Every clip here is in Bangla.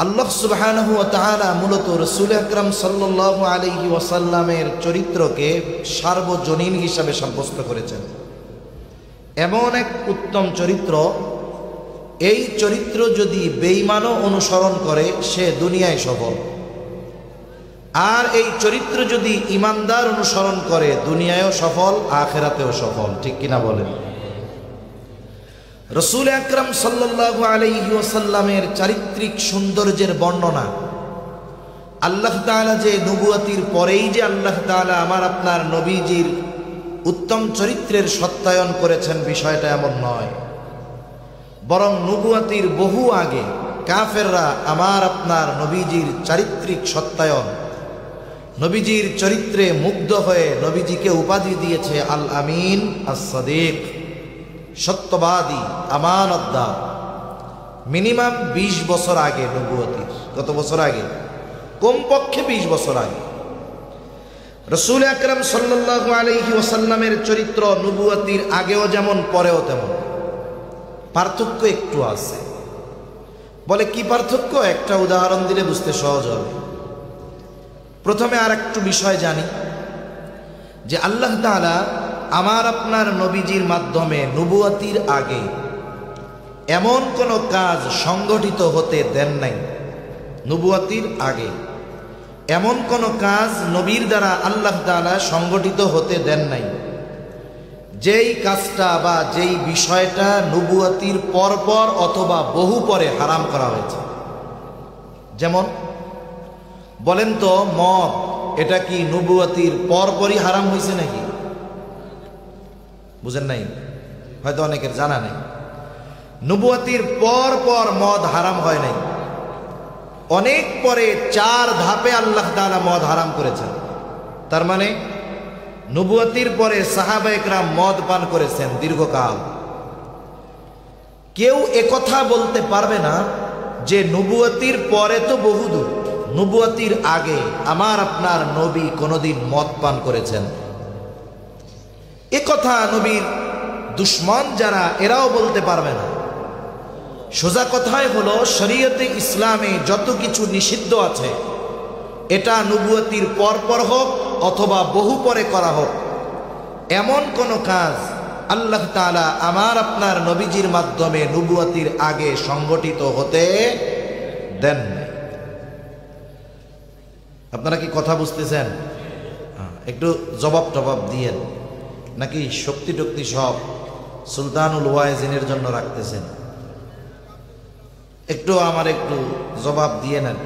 আল্লাহ সুবহানাহু ওয়া তাআলা মূলত রাসূল আকরাম সাল্লাল্লাহু আলাইহি ওয়াসাল্লামের চরিত্রকে সার্বজনীন হিসাবে সাব্যস্ত করেছেন। এমন এক উত্তম চরিত্র, এই চরিত্র যদি বেঈমানও অনুসরণ করে সে দুনিয়ায় সফল, আর এই চরিত্র যদি ইমানদার অনুসরণ করে দুনিয়ায়ও সফল আখিরাতেও সফল। ঠিক কিনা বলেন? রাসূল আকরাম সাল্লাল্লাহু আলাইহি ওয়াসাল্লামের চারিত্রিক সৌন্দর্যের বর্ণনা আল্লাহ তাআলা যে নবুয়তির পরেই যে আল্লাহ তাআলা আমার আপনার নবীজির উত্তম চরিত্রের সত্যায়ন করেছেন বিষয়টা এমন নয়, বরং নবুয়তির বহু আগে কাফেররা আমার আপনার নবীজির চারিত্রিক সত্যায়ন, নবীজির চরিত্রে মুগ্ধ হয়ে নবীজিকে উপাধি দিয়েছে আল আমিন, আস-সাদিক, সত্যবাদী, আমানতদার। মিনিমাম 20 বছর আগে নবুয়তির। কত বছর আগে? কমপক্ষে 20 বছর আগে রাসূল আকরাম সাল্লাল্লাহু আলাইহি ওয়াসাল্লামের চরিত্র নবুয়তির আগেও যেমন পরেও তেমন। পার্থক্য একটু আছে। বলে কি পার্থক্য? একটা উদাহরণ দিলে বুঝতে সহজ হবে। প্রথমে আর একটু বিষয় জানি যে আল্লাহ তাআলা আমার আপনার নবীজির মাধ্যমে নবুয়তির আগে এমন কোনো কাজ সংগঠিত হতে দেন নাই। নবুয়তির আগে এমন কোনো কাজ নবীর দ্বারা আল্লাহ তাআলা সংগঠিত হতে দেন নাই যেই কাজটা বা যেই বিষয়টা নবুয়তির পরপর অথবা বহু পরে হারাম করা হয়েছে। যেমন বলেন তো, মদ এটা কি নবুয়তির পরপরই হারাম হয়েছে নাকি? বুঝেন নাই? হয়তো অনেকের জানা নেই। নবুয়তির পর পর মদ হারাম হয় নাই, অনেক পরে 4 ধাপে আল্লাহ তাআলা মদ হারাম করেছেন। তার মানে নবুয়তির পরে সাহাবায়ে কেরাম মদ পান করেছেন দীর্ঘকাল। কেউ একথা বলতে পারবে না যে নবুয়তির পরে তো বহুদূর, নবুয়তির আগে আমার আপনার নবী কোনোদিন মদ পান করেছেন। একথা নবীর দুশ্মন যারা এরাও বলতে পারবে না। সোজা কথাই হলো, শরীয়তে ইসলামে যত কিছু নিষিদ্ধ আছে এটা নবুয়তির পরপর হোক অথবা বহু পরে করা হোক, এমন কোন কাজ আল্লাহ তাআলা আমার আপনার নবীজির মাধ্যমে নবুয়তির আগে সংগঠিত হতে দেন না। আপনারা কি কথা বুঝতেছেন? একটু জবাব টবাব দিয়েন, নাকি শক্তি টক্তি সব সুলতানুল ওয়াইজিনের জন্য রাখতেছেন? একটু জবাব দিয়ে নেন।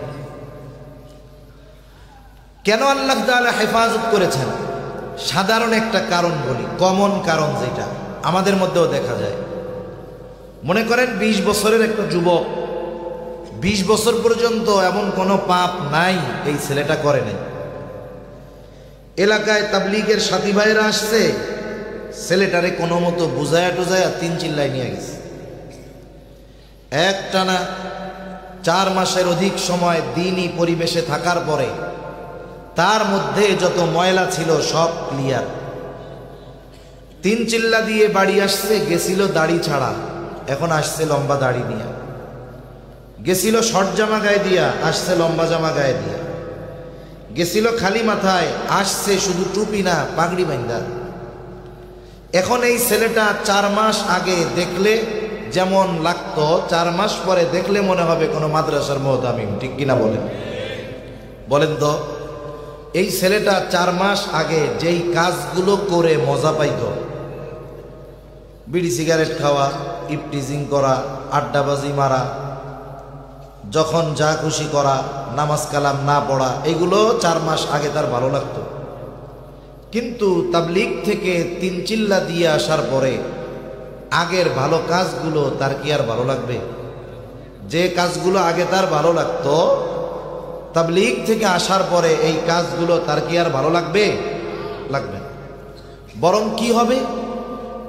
কেন আল্লাহ তাআলা হেফাজত করেছেন? সাধারণ একটা কারণ বলি, কমন কারণ যেটা আমাদের মধ্যেও দেখা যায়। মনে করেন 20 বছরের একটা যুবক, 20 বছর পর্যন্ত এমন কোনো পাপ নাই এই ছেলেটা করে নাই। এলাকায় তাবলীগের সাথী ভাইরা আসছে, ছেলেটারে কোনো মতো বুঝায়া টুজায়া 3 চিল্লায় নিয়ে গেছে। একটানা 4 মাসের অধিক সময় দ্বীনী পরিবেশে থাকার পরে তার মধ্যে যত ময়লা ছিল সব ক্লিয়ার। 3 চিল্লা দিয়ে বাড়ি আসছে, গেছিল দাড়ি ছাড়া, এখন আসছে লম্বা দাড়ি নিয়ে। গেছিল শর্ট জামা গায়ে দিয়া, আসছে লম্বা জামা গায়ে দিয়া। গেছিল খালি মাথায়, আসছে শুধু টুপি না পাগড়ি বাঁধা। এখন এই ছেলেটা 4 মাস আগে দেখলে যেমন লাগতো, 4 মাস পরে দেখলে মনে হবে কোনো মাদ্রাসার মুতামিম। ঠিক কিনা বলেন? বলেন তো, এই ছেলেটা 4 মাস আগে যেই কাজগুলো করে মজা পাইত, বিড়ি সিগারেট খাওয়া, ইফটিজিং করা, আড্ডাবাজি মারা, যখন যা খুশি করা, নামাজ কালাম না পড়া, এগুলো 4 মাস আগে তার ভালো লাগতো। কিন্তু তাবলীগ থেকে 3 চিল্লা দিয়ে আসার পরে আগের ভালো কাজগুলো তার কি আর ভালো লাগবে? যে কাজগুলো আগে তার ভালো লাগতো, তাবলীগ থেকে আসার পরে এই কাজগুলো তার কি আর ভালো লাগবে? লাগবে না। বরং কি হবে,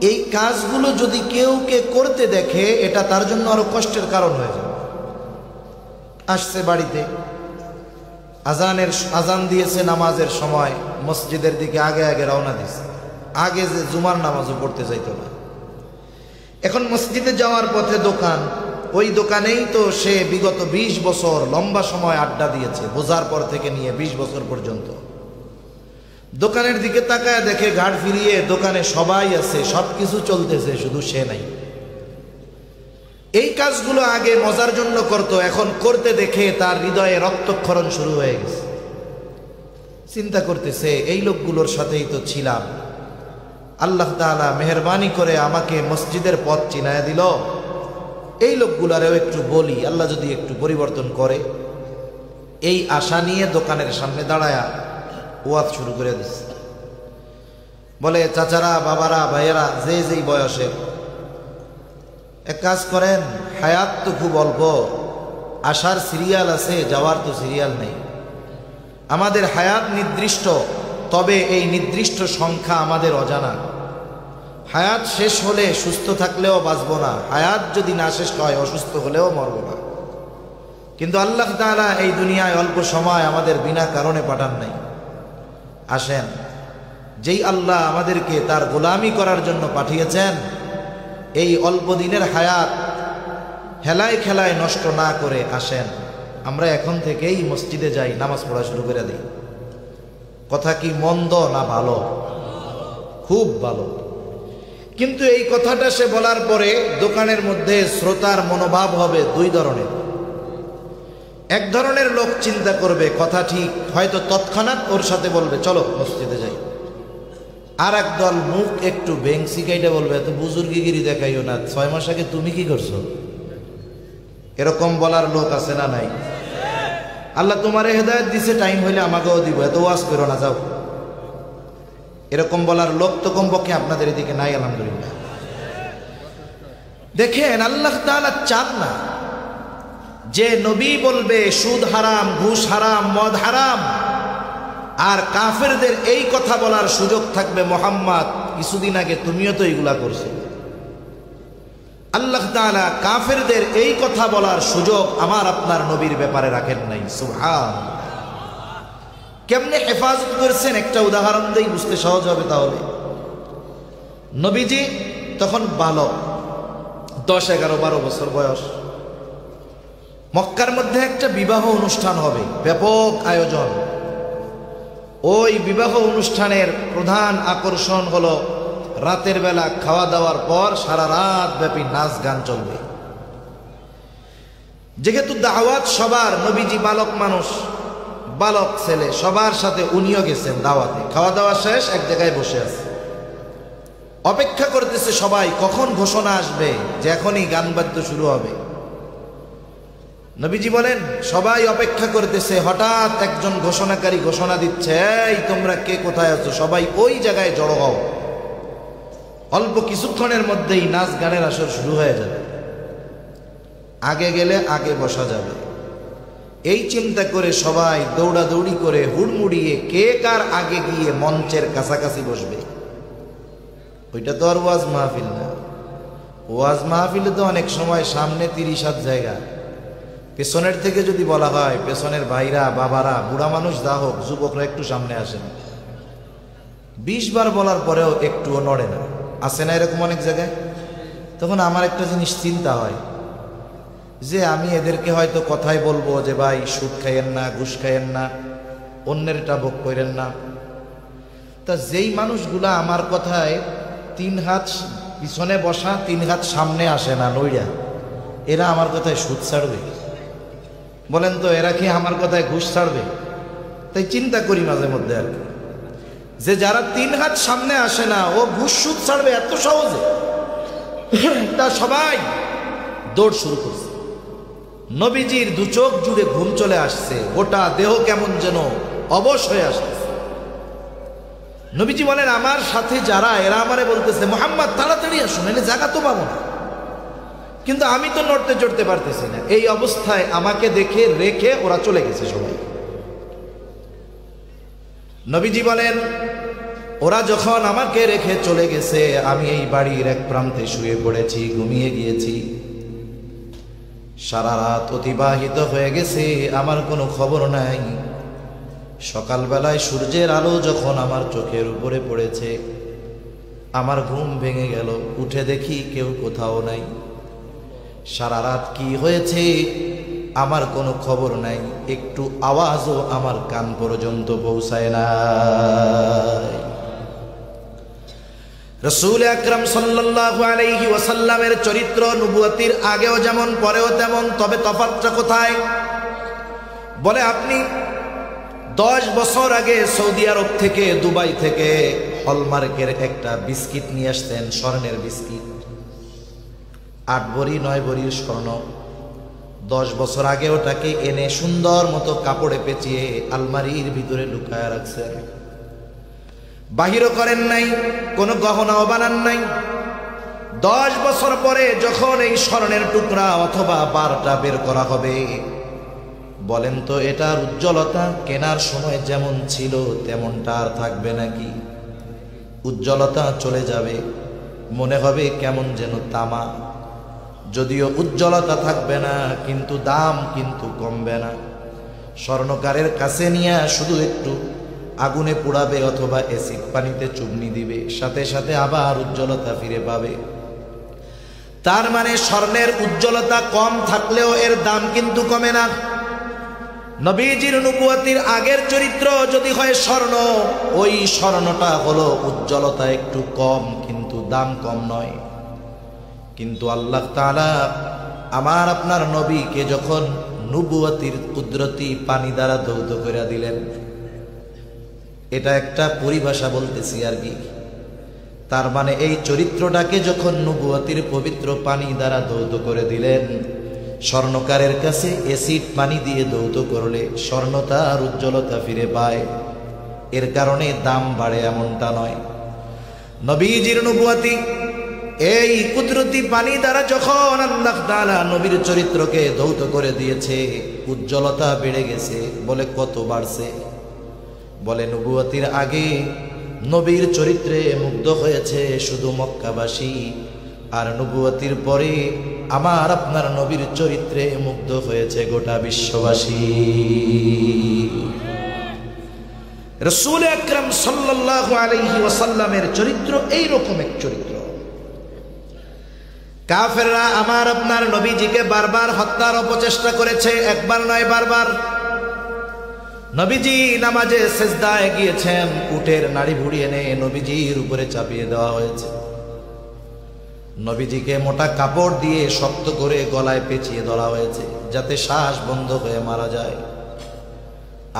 এই কাজগুলো যদি কেউ করতে দেখে এটা তার জন্য আরো কষ্টের কারণ হয়ে যাবে। আসছে বাড়িতে, আজান দিয়েছে নামাজের সময়, মসজিদের দিকে আগে আগে রওনা দিয়েছে। আগে যে জুমার নামাজও পড়তে যাইতো না, এখন মসজিদে যাওয়ার পথে দোকান, ওই দোকানেই তো সে বিগত 20 বছর লম্বা সময় আড্ডা দিয়েছে, বোঝার পর থেকে নিয়ে 20 বছর পর্যন্ত। দোকানের দিকে তাকায় দেখে ঘাড় ফিরিয়ে দোকানে সবাই আছে, সব কিছু চলতেছে, শুধু সে নাই। এই কাজগুলো আগে মজার জন্য করত, এখন করতে দেখে তার হৃদয়ে রক্তক্ষরণ শুরু হয়ে গেছে। চিন্তা করতেছে এই লোকগুলোর সাথেই তো ছিলাম, আল্লাহ তাআলা মেহেরবানি করে আমাকে মসজিদের পথ চিনায় দিল, এই লোকগুলারেও একটু বলি, আল্লাহ যদি একটু পরিবর্তন করে। এই আশা নিয়ে দোকানের সামনে দাঁড়ায়া ওয়াজ শুরু করে দিচ্ছে। বলে, চাচারা, বাবারা, ভাইয়েরা, যেই বয়সে, এক কাজ করেন, হায়াত তো খুব অল্প, আসার সিরিয়াল আছে, যাওয়ার তো সিরিয়াল নেই। আমাদের হায়াত নির্দিষ্ট, তবে এই নির্দিষ্ট সংখ্যা আমাদের অজানা। হায়াত শেষ হলে সুস্থ থাকলেও বাঁচব না, হায়াত যদি না শেষ হয় অসুস্থ হলেও মরব না। কিন্তু আল্লাহ তাআলা এই দুনিয়ায় অল্প সময় আমাদের বিনা কারণে পাঠান নাই। আসেন, যেই আল্লাহ আমাদেরকে তার গোলামি করার জন্য পাঠিয়েছেন, এই অল্প দিনের হায়াত হেলায় খেলায় নষ্ট না করে আসেন আমরা এখন থেকেই মসজিদে যাই, নামাজ পড়া শুরু করে দিই। কথা কি মন্দ না ভালো? খুব ভালো। কিন্তু এই কথাটা সে বলার পরে দোকানের মধ্যে শ্রোতার মনোভাব হবে দুই ধরনের। এক ধরনের লোক চিন্তা করবে কথা ঠিক, হয়তো তৎক্ষণাৎ ওর সাথে বলবে চলো মসজিদে যাই। আর এক দল মুখ একটু বেংসি কাইটা বলবে, এত বুজুর্গিগিরি দেখাইও না, 6 মাস আগে তুমি কি করছো? এরকম বলার লোক আছে না নাই? আল্লাহ তোমারে হেদায়েত দিছে, টাইম হইলে আমাকেও দিব, এত ওয়াজ করো না, যাও। এরকম বলার লোক তো কমপক্ষে আপনাদের এদিকে নাই, আলহামদুলিল্লাহ। দেখেন, আল্লাহ তাআলা চান না যে নবী বলবে সুদ হারাম, ঘুষ হারাম, মদ হারাম, আর কাফেরদের এই কথা বলার সুযোগ থাকবে, মুহাম্মদ কিছুদিন আগে তুমিও তো এইগুলা করছো। আল্লাহ তাআলা কাফেরদের এই কথা বলার সুযোগ আমার আপনার নবীর ব্যাপারে রাখেন নাই। সুবহানাল্লাহ। কেমনে হেফাজত করেছেন একটা উদাহরণ দেই, বুঝতে সহজ হবে। তাহলে নবীজি তখন বালক, 10, 11, 12 বছর বয়স। মক্কার মধ্যে একটা বিবাহ অনুষ্ঠান হবে, ব্যাপক আয়োজন। ওই বিবাহ অনুষ্ঠানের প্রধান আকর্ষণ হলো রাতের বেলা খাওয়া দাওয়ার পর সারা রাত ব্যাপী নাচ গান চলবে। যেহেতু দাওয়াত সবার, নবীজি বালক মানুষ, বালক ছেলে, সবার সাথে উনিও গেছেন দাওয়াতে। খাওয়া দাওয়া শেষ, এক জায়গায় বসে আছে, অপেক্ষা করতেছে সবাই কখন ঘোষণা আসবে যে এখনই গান বাদ্য শুরু হবে। নবীজি বলেন, সবাই অপেক্ষা করতেছে, হঠাৎ একজন ঘোষণাকারী ঘোষণা দিচ্ছে, এই তোমরা কে কোথায় আছো, সবাই ওই জায়গায় জড়ো হও। অল্প কিছুক্ষণের মধ্যেই নাচ গানের আসর শুরু হয়ে যাবে, আগে গেলে আগে বসা যাবে। এই চিন্তা করে সবাই দৌড়াদৌড়ি করে হুড়মুড়িয়ে কে কার আগে গিয়ে মঞ্চের কাছাকাছি বসবে। ওইটা তো আর ওয়াজ মাহফিল না। ওয়াজ মাহফিলে তো অনেক সময় সামনে 30 জায়গা, পেছনের থেকে যদি বলা হয়, পেছনের ভাইরা, বাবারা, বুড়া মানুষ যা হোক, যুবকরা একটু সামনে আসেন, 20 বার বলার পরেও একটুও নড়ে না। আসে না এরকম অনেক জায়গায়? তখন আমার একটা জিনিস চিন্তা হয় যে আমি এদেরকে হয়তো কথাই বলবো যে ভাই সুদ খাইয়েন না, ঘুষ খাইয়েন না, অন্যেরটা ভোগ করেন না। তা যেই মানুষগুলা আমার কথায় 3 হাত পিছনে বসা, 3 হাত সামনে আসে না নইরা, এরা আমার কথায় সুদ ছাড়বে? বলেন তো, এরা কি আমার কথায় ঘুষ ছাড়বে? তাই চিন্তা করি মাঝে মধ্যে আর কি, যে যারা 3 হাত সামনে আসে না, ও ঘুষ সুদ ছাড়বে এত সহজে? তা সবাই দৌড় শুরু করছে। নবীজির 2 চোখ জুড়ে ঘুম চলে আসছে, গোটা দেহ কেমন যেন অবশ হয়ে আসতেছে। নবীজি বলেন, আমার সাথে যারা, এরা আমারে বলতেছে, মুহাম্মদ তাড়াতাড়ি আসুন, এনে জায়গা তো পাবো না। কিন্তু আমি তো নড়তে চড়তে পারতেছি না। এই অবস্থায় আমাকে দেখে রেখে ওরা চলে গেছে সবাই। নবীজি বলেন, ওরা যখন আমাকে রেখে চলে গেছে, আমি এই বাড়ির এক প্রান্তে শুয়ে পড়েছি, ঘুমিয়ে গিয়েছি। সারা রাত অতিবাহিত হয়ে গেছে, আমার কোনো খবর নাই। সকালবেলায় সূর্যের আলো যখন আমার চোখের উপরে পড়েছে, আমার ঘুম ভেঙে গেল। উঠে দেখি কেউ কোথাও নাই। সারা রাত কি হয়েছে আমার কোনো খবর নাই, একটু আওয়াজও আমার কান পর্যন্ত পৌঁছায় না। রাসূল আকরাম সাল্লাল্লাহু আলাইহি ওয়াসাল্লামের চরিত্র নবুয়তির আগেও যেমন পরেও তেমন, তবে তফাৎটা কোথায়? বলে আপনি 10 বছর আগে সৌদি আরব থেকে, দুবাই থেকে হলমার্কের একটা বিস্কিট নিয়ে আসতেন, স্বর্ণের বিস্কিট, 8 ভরি 9 ভরির স্বর্ণ। 10 বছর আগে ওটাকে এনে সুন্দর মতো কাপড়ে পেঁচিয়ে আলমারির ভিতরে লুকায় রাখছেন, বাহিরও করেন নাই, কোনো গহনাও বানান নাই। 10 বছর পরে যখন এই স্বর্ণের টুকরা অথবা বারটা বের করা হবে, বলেন তো এটার উজ্জ্বলতা কেনার সময় যেমন ছিল তেমনটা আর থাকবে নাকি? উজ্জ্বলতা চলে যাবে, মনে হবে কেমন যেন তামা। যদিও উজ্জ্বলতা থাকবে না, কিন্তু দাম কিন্তু কমবে না। স্বর্ণকারের কাছে নিয়ে শুধু একটু আগুনে পোড়াবে অথবা অ্যাসিড পানিতে চুবনি দিবে, সাথে সাথে আবার উজ্জ্বলতা ফিরে পাবে। তার মানে স্বর্ণের উজ্জ্বলতা কম থাকলেও এর দাম কিন্তু কমে না। নবীজির নবুয়তির আগের চরিত্র যদি হয় স্বর্ণ, ওই স্বর্ণটা হলো উজ্জ্বলতা একটু কম, কিন্তু দাম কম নয়। কিন্তু আল্লাহ তাআলা আমার আপনার নবীকে যখন নবুয়তির কুদরতি পানি দ্বারা ধৌত করে দিলেন, এটা একটা পরিভাষা বলতেছি আর কি। তার মানে এই চরিত্রটাকে যখন নবুয়তির পবিত্র পানি দ্বারা ধৌত করে দিলেন, স্বর্ণকারের কাছে অ্যাসিড পানি দিয়ে ধৌত করলে স্বর্ণতা আর উজ্জ্বলতা ফিরে পায়, এর কারণে দাম বাড়ে এমনটা নয়। নবীজির নবুয়তি এই কুদরতি পানি দ্বারা যখন আল্লাহ তাআলা নবীর চরিত্রকে ধৌত করে দিয়েছে, উজ্জ্বলতা বেড়ে গেছে। বলে কত বাড়ছে? বলে নবুয়তির আগে নবীর চরিত্রে মুগ্ধ হয়েছে শুধু মক্কাবাসী, আর নবুয়তির পরে আমার আপনার নবীর চরিত্রে মুগ্ধ হয়েছে গোটা বিশ্ববাসী। রাসূল আকরাম সাল্লাল্লাহু আলাইহি ওয়াসাল্লামের চরিত্র এইরকম এক চরিত্র। কাফেররা আমার আপনার নবীজিকে বারবার হত্যার অপচেষ্টা করেছে, একবার নয় বারবার। নবীজি নামাজে সেজদায় গিয়েছেন, উটের নাড়ি ভুড়ি এনে নবীজির উপরে চাপিয়ে দেওয়া হয়েছে। নবীজিকে মোটা কাপড় দিয়ে শক্ত করে গলায় পেঁচিয়ে ধরা হয়েছে, যাতে শ্বাস বন্ধ হয়ে মারা যায়।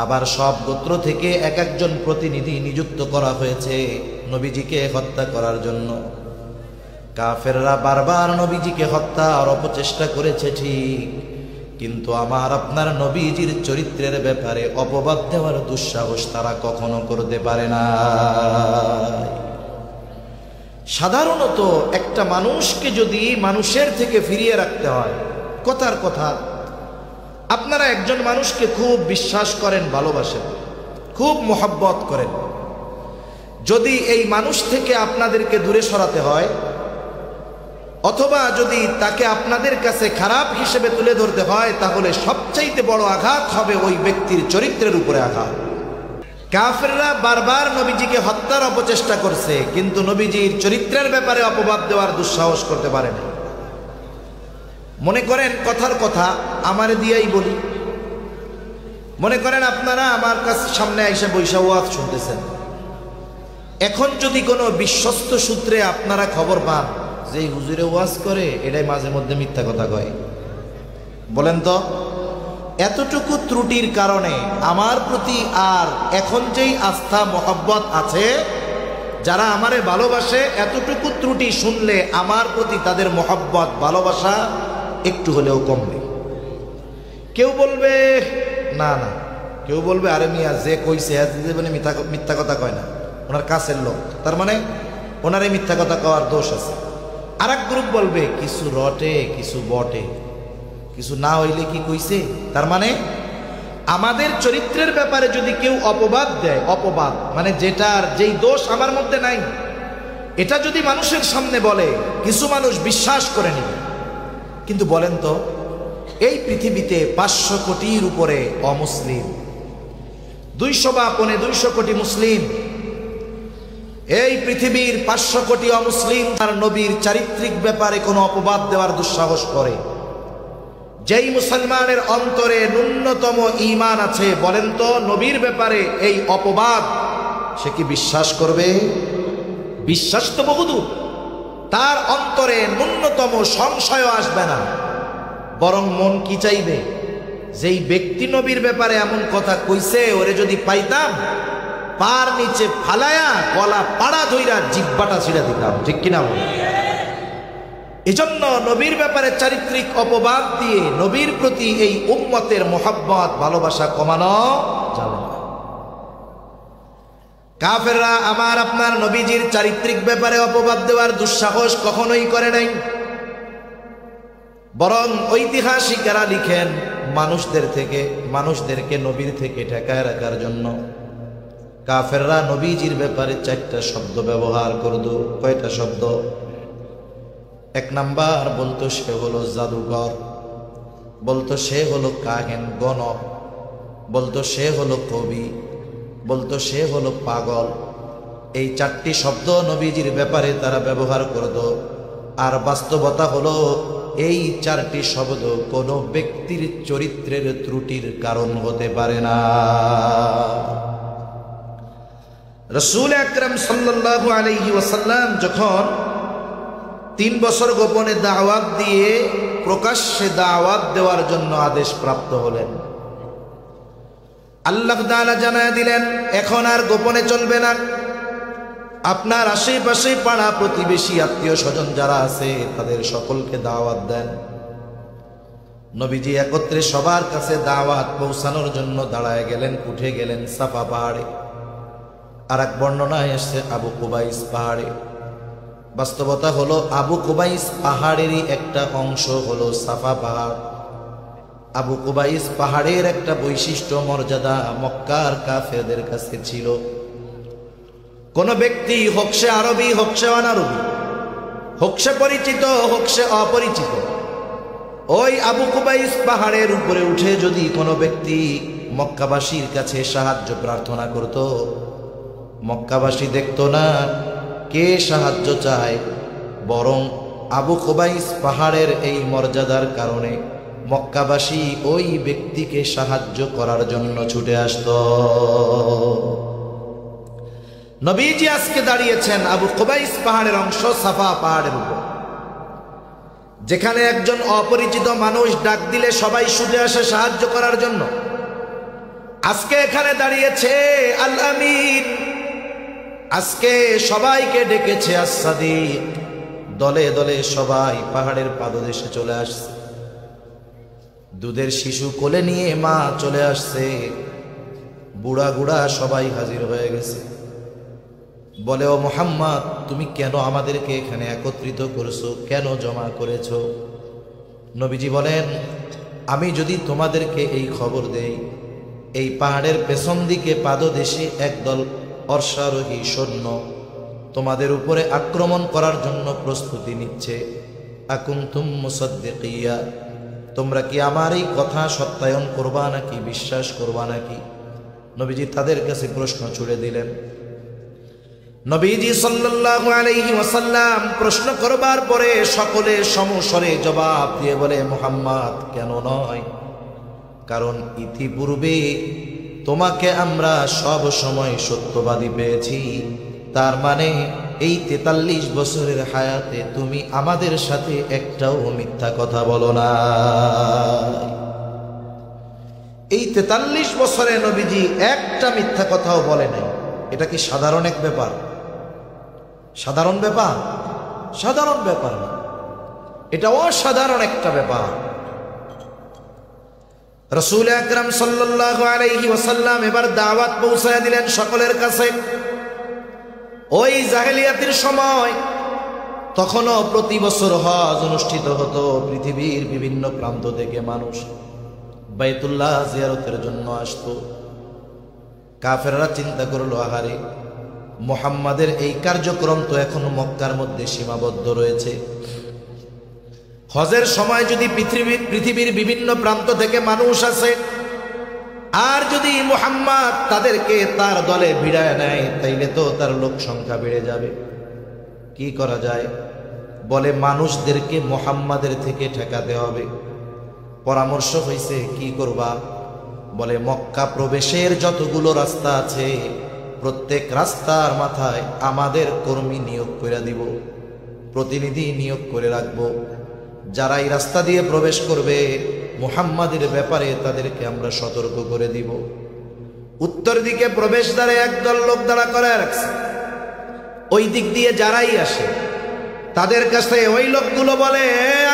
আবার সব গোত্র থেকে এক একজন প্রতিনিধি নিযুক্ত করা হয়েছে নবীজিকে হত্যা করার জন্য। কাফেররা বারবার নবীজিকে হত্যার অপচেষ্টা করেছে ঠিক, কিন্তু আমার আপনার নবীজির চরিত্রের ব্যাপারে অপবাদ দেওয়ার দুঃসাহস তারা কখনো করতে পারে না। সাধারণত একটা মানুষকে যদি মানুষের থেকে ফিরিয়ে রাখতে হয়, কথার কথা, আপনারা একজন মানুষকে খুব বিশ্বাস করেন, ভালোবাসেন, খুব মোহাব্বত করেন, যদি এই মানুষ থেকে আপনাদেরকে দূরে সরাতে হয়, অথবা যদি তাকে আপনাদের কাছে খারাপ হিসেবে তুলে ধরতে হয়, তাহলে সবচাইতে বড় আঘাত হবে ওই ব্যক্তির চরিত্রের উপরে আঘাত। কাফেররা বারবার নবীজিকে হত্যার অপচেষ্টা করছে, কিন্তু নবীজির চরিত্রের ব্যাপারে অপবাদ দেওয়ার দুঃসাহস করতে পারে না। মনে করেন কথার কথা আমারে দিয়েই বলি, মনে করেন আপনারা আমার কাছে সামনে এসে বৈশা ওয়াজ শুনতেছেন। এখন যদি কোনো বিশ্বস্ত সূত্রে আপনারা খবর পান যে হুজুরে ওয়াজ করে, এটাই মাঝে মধ্যে মিথ্যা কথা কয়, বলেন তো এতটুকু ত্রুটির কারণে আমার প্রতি আর এখন যেই আস্থা মহব্বত আছে, যারা আমারে ভালোবাসে, এতটুকু ত্রুটি শুনলে আমার প্রতি তাদের মহব্বত ভালোবাসা একটু হলেও কমবে। কেউ বলবে না না, কেউ বলবে আরে মিয়া যে কইছে মানে মিথ্যা কথা কয় না, ওনার কাছের লোক, তার মানে ওনারে মিথ্যা কথা কওয়ার দোষ আছে। আর এক গ্রুপ বলবে কিছু রটে কিছু বটে, কিছু না হইলে কি কইছে। তার মানে আমাদের চরিত্রের ব্যাপারে যদি কেউ অপবাদ দেয়, অপবাদ মানে যেই দোষ আমার মধ্যে নাই, এটা যদি মানুষের সামনে বলে, কিছু মানুষ বিশ্বাস করে নিবে। কিন্তু বলেন তো, এই পৃথিবীতে 500 কোটির উপরে অমুসলিম, 200 বা 250 কোটি মুসলিম। এই পৃথিবীর 500 কোটি অমুসলিম তার নবীর চারিত্রিক ব্যাপারে কোনো অপবাদ দেওয়ার দুঃসাহস করে। যেই মুসলমানের অন্তরে ন্যূনতম ঈমান আছে, বলেন তো নবীর ব্যাপারে এই অপবাদ সে কি বিশ্বাস করবে? বিশ্বাস তো বহুদূর, তার অন্তরে ন্যূনতম সংশয় আসবে না। বরং মন কি চাইবে? যেই ব্যক্তি নবীর ব্যাপারে এমন কথা কইছে, ওরে যদি পাইতাম পার নিচে ফালায়া গলা পাড়া ধইরা জিহ্বাটা ছিঁড়ে দিতাম। ঠিক কিনা বল? এজন্য নবীর ব্যাপারে চারিত্রিক অপবাদ দিয়ে নবীর প্রতি এই উম্মতের মোহাব্বত ভালোবাসা কমানো যাবে না। কাফেররা আমার আপনার নবীজির চারিত্রিক ব্যাপারে অপবাদ দেওয়ার দুঃসাহস কখনোই করে নাই। বরং ঐতিহাসিকেরা লিখেন, মানুষদেরকে নবীর থেকে ঠেকায় রাখার জন্য কাফেররা নবীজির ব্যাপারে 4টা শব্দ ব্যবহার করত। কয়টা শব্দ? 1 নাম্বার বলতো সে হলো জাদুকর, বলতো সে হলো কাহেন গণক, বলতো সে হলো কবি, বলতো সে হলো পাগল। এই 4টি শব্দ নবীজির ব্যাপারে তারা ব্যবহার করত। আর বাস্তবতা হলো এই 4টি শব্দ কোনো ব্যক্তির চরিত্রের ত্রুটির কারণ হতে পারে না। রাসূল আকরাম সাল্লাল্লাহু আলাইহি ওয়াসাল্লাম যখন 3 বছর গোপনে দাওয়াত দিয়ে প্রকাশ্যে দাওয়াত দেওয়ার জন্য আদেশ প্রাপ্ত হলেন, আল্লাহ তাআলা জানায় দিলেন, এখন আর গোপনে চলবে না। আপনার আশেপাশে পাড়া প্রতিবেশী আত্মীয় স্বজন যারা আছে তাদের সকলকে দাওয়াত দেন। নবীজি একত্রে সবার কাছে দাওয়াত পৌঁছানোর জন্য দাঁড়ায় গেলেন, উঠে গেলেন সাফা পাহাড়ে। আর এক বর্ণনায় এসছে আবু কুবাইস পাহাড়ে। বাস্তবতা হলো আবু কুবাইস পাহাড়েরই একটা অংশ হলো সাফা পাহাড়। আবু কুবাইস পাহাড়ের একটা বৈশিষ্ট্য মর্যাদা মক্কার কাফেরদের কাছে ছিল। কোন ব্যক্তি হোক সে আরবি, হোক সে অনারবি, হোক সে পরিচিত, হোক সে অপরিচিত, ওই আবু কুবাইস পাহাড়ের উপরে উঠে যদি কোনো ব্যক্তি মক্কাবাসীর কাছে সাহায্য প্রার্থনা করত, মক্কাবাসী দেখত না কে সাহায্য চায়, বরং আবু কুবাইস পাহাড়ের এই মর্যাদার কারণে মক্কাবাসী ওই ব্যক্তিকে সাহায্য করার জন্য ছুটে আসত। নবীজি আজকে দাঁড়িয়েছেন আবু কুবাইস পাহাড়ের অংশ সাফা পাহাড়ের উপর, যেখানে একজন অপরিচিত মানুষ ডাক দিলে সবাই ছুটে আসে সাহায্য করার জন্য। আজকে এখানে দাঁড়িয়েছে আল আমিন, আজকে সবাইকে ডেকেছে আস-সাদিক। দলে দলে সবাই পাহাড়ের পাদদেশে চলে আসছে। দুধের শিশু কোলে নিয়ে মা চলে আসছে, বুড়া গুড়া সবাই হাজির হয়ে গেছে। বলে, ও মুহাম্মদ, তুমি কেন আমাদেরকে এখানে একত্রিত করেছো, কেন জমা করেছো? নবীজি বলেন, আমি যদি তোমাদেরকে এই খবর দেই, এই পাহাড়ের পেছন দিকে পাদদেশে একদল অশ্বারোহী সৈন্য তোমাদের উপরে আক্রমণ করার জন্য প্রস্তুতি নিচ্ছে, আকুনতুম মুসাদ্দিকিয়া, তোমরা কি আমার এই কথা সত্যায়ন করবা নাকি, বিশ্বাস করবা নাকি? নবীজি তাদের কাছে প্রশ্ন ছুড়ে দিলেন। নবীজি সাল্লাল্লাহু আলাইহি ওয়াসাল্লাম প্রশ্ন করবার পরে সকলে সমস্বরে জবাব দিয়ে বলে, মুহাম্মদ, কেন নয়? কারণ ইতিপূর্বে তোমাকে আমরা সব সময় সত্যবাদী পেয়েছি। তার মানে এই 43 বছরের হায়াতে তুমি আমাদের সাথে একটাও মিথ্যা কথা বলো না। এই 43 বছরে নবীজি একটা মিথ্যা কথাও বলে নাই। এটা কি সাধারণ এক ব্যাপার? সাধারণ ব্যাপার? সাধারণ ব্যাপার না, এটা অসাধারণ একটা ব্যাপার। রাসূল আকরাম সাল্লাল্লাহু আলাইহি ওয়াসাল্লাম এবার দাওয়াত পৌঁছায় দিলেন সকলের কাছে। ওই জাহেলিয়াতের সময় তখনও প্রতি বছর হজ অনুষ্ঠিত হতো। পৃথিবীর বিভিন্ন প্রান্ত থেকে মানুষ বাইতুল্লাহ জিয়ারতের জন্য আসতো। কাফেররা চিন্তা করলো, আহারে, মুহাম্মাদের এই কার্যক্রম তো এখন মক্কার মধ্যে সীমাবদ্ধ রয়েছে। হজের সময় যদি পৃথিবীর বিভিন্ন প্রান্ত থেকে মানুষ আসে, আর যদি মুহাম্মদ তাদেরকে তার দলে ভিড়ায় নেয়, তাইলে তো তার লোক সংখ্যা বেড়ে যাবে। কি করা যায়? বলে, মানুষদেরকে মুহাম্মাদের থেকে ঠেকাতে হবে। পরামর্শ হয়েছে কি করবা? বলে মক্কা প্রবেশের যতগুলো রাস্তা আছে প্রত্যেক রাস্তার মাথায় আমাদের কর্মী নিয়োগ করে দিব, প্রতিনিধি নিয়োগ করে রাখবো। যারা এই রাস্তা দিয়ে প্রবেশ করবে মুহাম্মাদের ব্যাপারে তাদেরকে আমরা সতর্ক করে দিব। উত্তর দিকে প্রবেশদ্বারে একদল লোক দাঁড়া করে রাখছে। ওই দিক দিয়ে যারাই আসে তাদের কাছে ওই লোকগুলো বলে,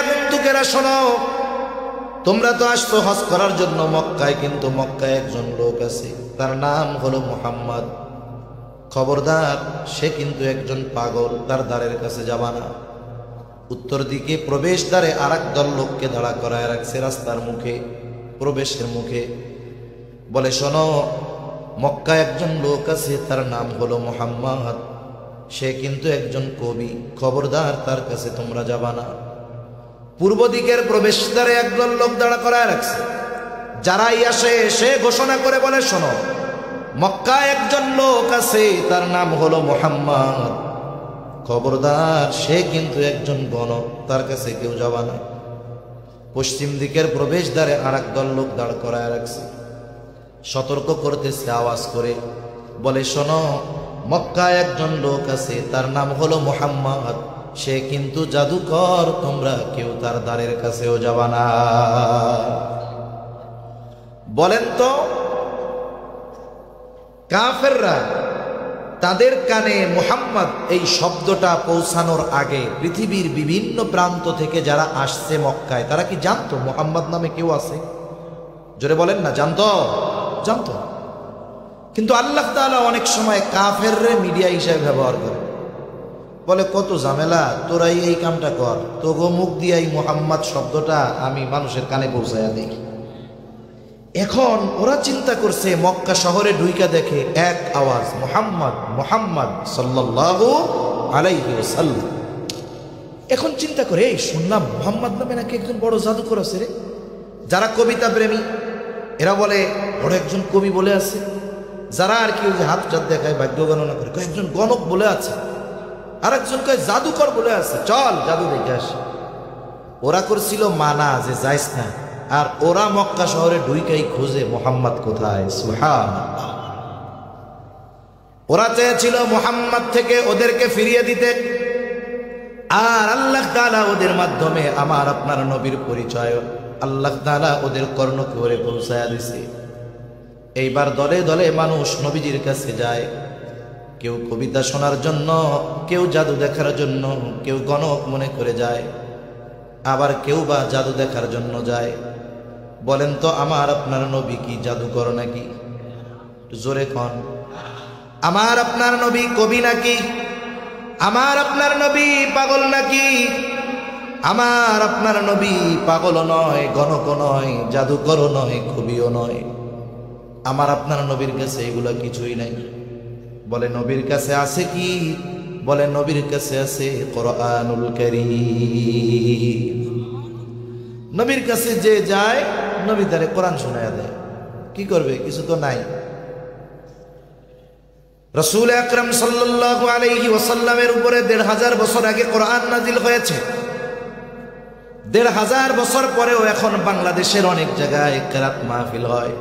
আগন্তুকেরা শোনো, তোমরা তো আসছো হজ করার জন্য মক্কায়, কিন্তু মক্কায় একজন লোক আছে, তার নাম হলো মুহাম্মদ। খবরদার, সে কিন্তু একজন পাগল, তার দ্বারের কাছে যাবা না। উত্তর দিকে প্রবেশ দ্বারে আর এক দল লোককে দাঁড়া করায় রাখছে রাস্তার মুখে, প্রবেশের মুখে। বলে শোনো, মক্কায় একজন লোক আছে, তার নাম হলো মুহাম্মদ, সে কিন্তু একজন কবি, খবরদার তার কাছে তোমরা যাবা না। পূর্ব দিকের প্রবেশদ্বারে একদল লোক দাঁড়া করায় রাখছে। যারাই আসে সে ঘোষণা করে বলে, শোনো, মক্কায় একজন লোক আছে, তার নাম হলো মুহাম্মদ, খবরদার সে কিন্তু একজন গণক, তার কাছে কেউ যাবা না। পশ্চিম দিকের প্রবেশদ্বারে আর একদল লোক দাঁড় করায় রাখছে, সতর্ক করতেছে আওয়াজ করে, বলে শোনো, মক্কায় একজন লোক আছে, তার নাম হলো মুহাম্মদ, সে কিন্তু জাদুকর, তোমরা কেউ তার দ্বারের কাছেও যাবা না। বলেন তো, কাফেররা তাদের কানে মুহাম্মদ এই শব্দটা পৌঁছানোর আগে পৃথিবীর বিভিন্ন প্রান্ত থেকে যারা আসছে মক্কায়, তারা কি জানতো মুহাম্মদ নামে কেউ আছে? জোরে বলেন না, জানতো? জানতো। কিন্তু আল্লাহ তাআলা অনেক সময় কাফেররে মিডিয়া হিসেবে ব্যবহার করে, বলে কত ঝামেলা, তোরাই এই কামটা কর, তোগো মুখ দিয়ে এই মুহাম্মদ শব্দটা আমি মানুষের কানে পৌঁছায়া দিই। এখন ওরা চিন্তা করছে, মক্কা শহরে ঢুইকা দেখে এক আওয়াজ, মুহাম্মদ মুহাম্মদ সাল্লাল্লাহু আলাইহি ওয়াসাল্লাম। এখন চিন্তা করে, এই শুনলাম মুহাম্মদ নামে নাকি একজন বড় জাদুকর আছে রে। যারা কবিতা প্রেমী এরা বলে বড় একজন কবি বলে আছে। যারা আর কি হাত চাঁদ দেখায়, ভাগ্য গণনা করে, কয়েকজন গণক বলে আছে, আর একজন কয় জাদুকর বলে আছে, চল জাদু দেখে আসি। ওরা করছিল মানা যে যাইস না, আর ওরা মক্কা শহরে ঢুইকাই খোঁজে মুহাম্মদ কোথায়। সুবহানাল্লাহ। ওরা চেয়েছিল মুহাম্মদ থেকে ওদেরকে ফিরিয়ে দিতে, আর আল্লাহ তাআলা ওদের মাধ্যমে আমার আপনার নবীর পরিচয় আল্লাহ তাআলা ওদের কর্ণকুহরে পৌঁছায়া দিছে। এইবার দলে দলে মানুষ নবীজির কাছে যায়, কেউ কবিতা শোনার জন্য, কেউ জাদু দেখার জন্য, কেউ গণক মনে করে যায়, আবার কেউ বা জাদু দেখার জন্য যায়। বলেন তো, আমার আপনার নবী কি জাদুকর নাকি? জোরে কন, আমার আপনার নবী কবি নাকি? আমার আপনার নবী পাগল নাকি? আমার আপনার নবী পাগল নয়, গণক নয়, জাদুকর নয়, কবিও নয়। আমার আপনার নবীর কাছে এগুলো কিছুই নাই। বলে নবীর কাছে আছে কি? বলে নবীর কাছে আছে কোরআনুল কারীম। নবীর কাছে যে যায়, নবী তারে কোরআন শোনায়া দেয়। কি করবে? কিছু তো নাই। রাসূল আকরাম সাল্লাল্লাহু আলাইহি ওয়াসাল্লামের উপরে ১৫০০ বছর আগে কোরআন নাজিল হয়েছে। ১৫০০ বছর পরেও এখন বাংলাদেশের অনেক জায়গায় কেরাত মাহফিল হয়।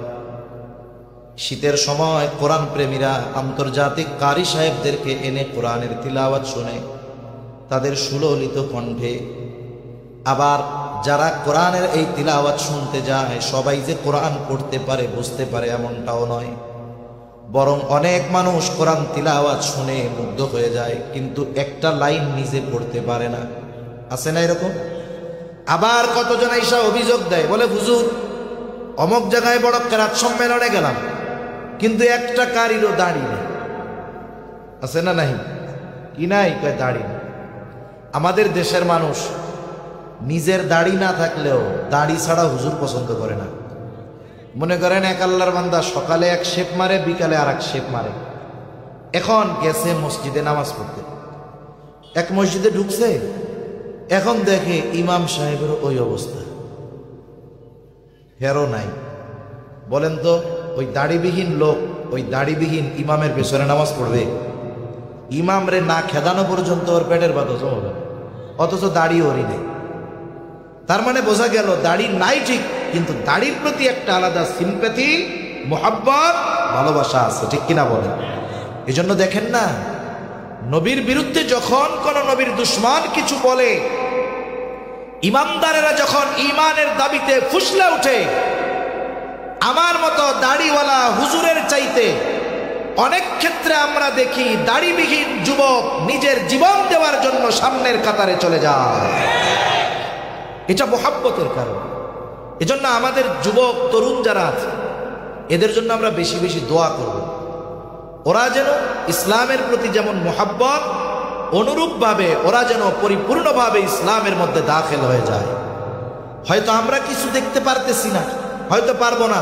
শীতের সময় কোরআন প্রেমীরা আন্তর্জাতিক কারি সাহেবদেরকে এনে কোরআনের তিলাওয়াত শুনে তাদের সুললিত কণ্ঠে। আবার যারা কোরআনের এই তিলাওয়াত শুনতে যায়, সবাই যে কোরআন পড়তে পারে বুঝতে পারে এমনটাও নয়, বরং অনেক মানুষ কোরআন তিলাওয়াত শুনে মুগ্ধ হয়ে যায়, কিন্তু একটা লাইন নিজে পড়তে পারে না। আছে না এরকম? আবার কতজন আইসা অভিযোগ দেয়, বলে হুজুর অমুক জায়গায় বড় কেরাত সম্মেলনে গেলাম, কিন্তু একটা কারিরও দাড়ি নেই। আছে না নাই? কি নাই? কয় দাড়ি নেই। আমাদের দেশের মানুষ নিজের দাড়ি না থাকলেও দাড়ি ছাড়া হুজুর পছন্দ করে না। মনে করেন এক আল্লাহর বান্দা সকালে এক শেপ মারে, বিকালে আর এক শেপ মারে। এখন গেছে মসজিদে নামাজ পড়তে, এক মসজিদে ঢুকছে, এখন দেখে ইমাম সাহেবের ওই অবস্থা, হেরো নাই। বলেন তো, ওই দাড়িবিহীন লোক ওই দাড়িবিহীন ইমামের পেছনে নামাজ পড়বে? ইমাম রে না খেদানো পর্যন্ত ওর পেটের বাত জমবে, অথচ দাড়ি ওরই নেই। তার মানে বোঝা গেল দাড়ি নাই ঠিক, কিন্তু দাড়ির প্রতি একটা আলাদা সিম্প্যাথি, মোহাব্বত, ভালোবাসা আছে, ঠিক কিনা বলেন? এই জন্য দেখেন না, নবীর বিরুদ্ধে যখন কোন নবীর দুশ্মন কিছু বলে, ইমানদারেরা যখন ইমানের দাবিতে ফুসলে ওঠে, আমার মতো দাড়িওয়ালা হুজুরের চাইতে অনেক ক্ষেত্রে আমরা দেখি দাড়িবিহীন যুবক নিজের জীবন দেওয়ার জন্য সামনের কাতারে চলে যায়। এটা মোহাব্বতের কারণ। এজন্য আমাদের যুবক তরুণ যারা আছে এদের জন্য আমরা বেশি বেশি দোয়া করব, ওরা যেন ইসলামের প্রতি যেমন মোহাব্বত, অনুরূপভাবে ওরা যেন পরিপূর্ণভাবে ইসলামের মধ্যে দাখিল হয়ে যায়। হয়তো আমরা কিছু দেখতে পারতেছি না, হয়তো পারবো না,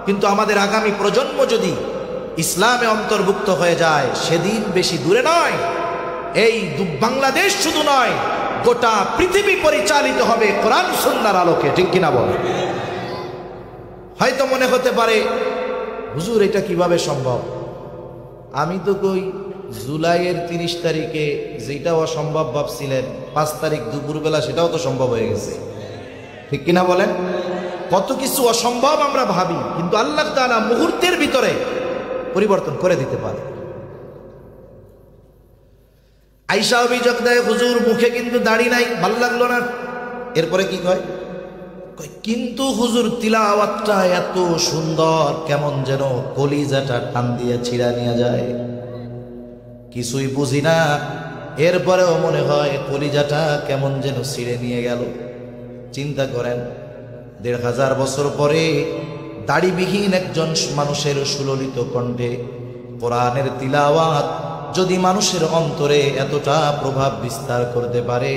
কিন্তু আমাদের আগামী প্রজন্ম যদি ইসলামে অন্তর্ভুক্ত হয়ে যায়, সেদিন বেশি দূরে নয়, এই বাংলাদেশ শুধু নয়, গোটা পৃথিবী পরিচালিত হবে কোরআন সুন্নাহর আলোকে, ঠিক কিনা বল? হয়তো মনে হতে পারে, হুজুর এটা কিভাবে সম্ভব? আমি তো কই জুলাইয়ের 30 তারিখে যেটা অসম্ভব ভাবছিলেন 5 তারিখ দুপুরবেলা সেটাও তো সম্ভব হয়ে গেছে, ঠিক কিনা বলেন? কত কিছু অসম্ভব আমরা ভাবি, কিন্তু আল্লাহ তাআলা মুহূর্তের ভিতরে পরিবর্তন করে দিতে পারে। আয়েশা অভিযোগ দেয়, হুজুর মুখে কিন্তু দাড়ি নাই, ভাল লাগলো না। এরপরে কি কয়? কিন্তু হুজুর তিলাওয়াতটা এত সুন্দর, কেমন যেন কলিজাটা টান দিয়ে ছিঁড়া নিয়ে যায়, কিছুই বুঝি না, এরপরেও মনে হয় কলিজাটা কেমন যেন ছিঁড়ে নিয়ে গেল। চিন্তা করেন, 1500 বছর পরে দাড়িবিহীন একজন মানুষের সুললিত কণ্ঠে কোরআনের তিলাওয়াত যদি মানুষের অন্তরে এতটা প্রভাব বিস্তার করতে পারে,